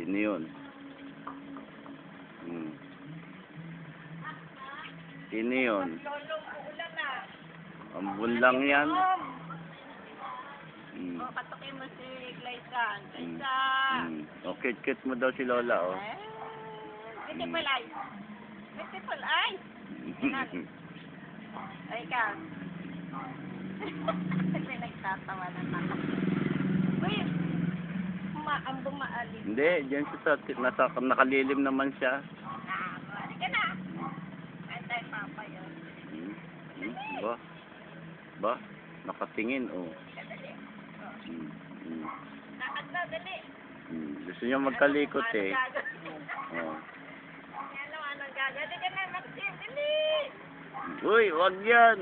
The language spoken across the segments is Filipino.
Sino yun? Sino yun? Ambon lang yan. O, katukin mo si Glaysan. O, cute mo daw si Lola, oh. Beautiful eyes. Beautiful eyes. Ay ka. May nagtatawa na ako. Uy, ambong maalim. Hindi, dyan siya sa nakalilim naman siya. Mali ka na. Antay papa yun. Ba? Nakatingin, oh. Lakad na, dali. Gusto niya magkalikot, eh. Oh. Anong gagawin? Dali ka na, Maxim, dali. Uy, wag yan.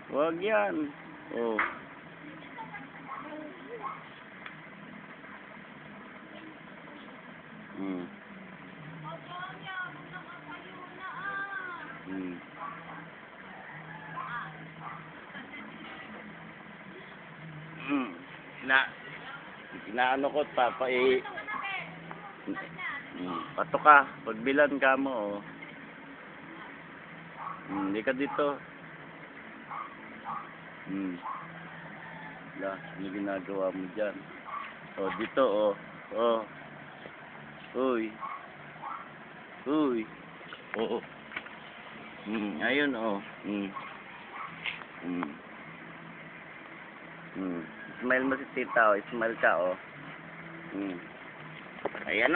Wag yan. Oh. Inaano ko papa pato ka, pagbilan ka mo, oh. Hindi ka dito. Ano ginagawa mo dyan? Oh, dito, oh. Oh. Uy. Oo. Ayun, oh. Smile mo si tita, oh. Smile ka, oh. Ayan.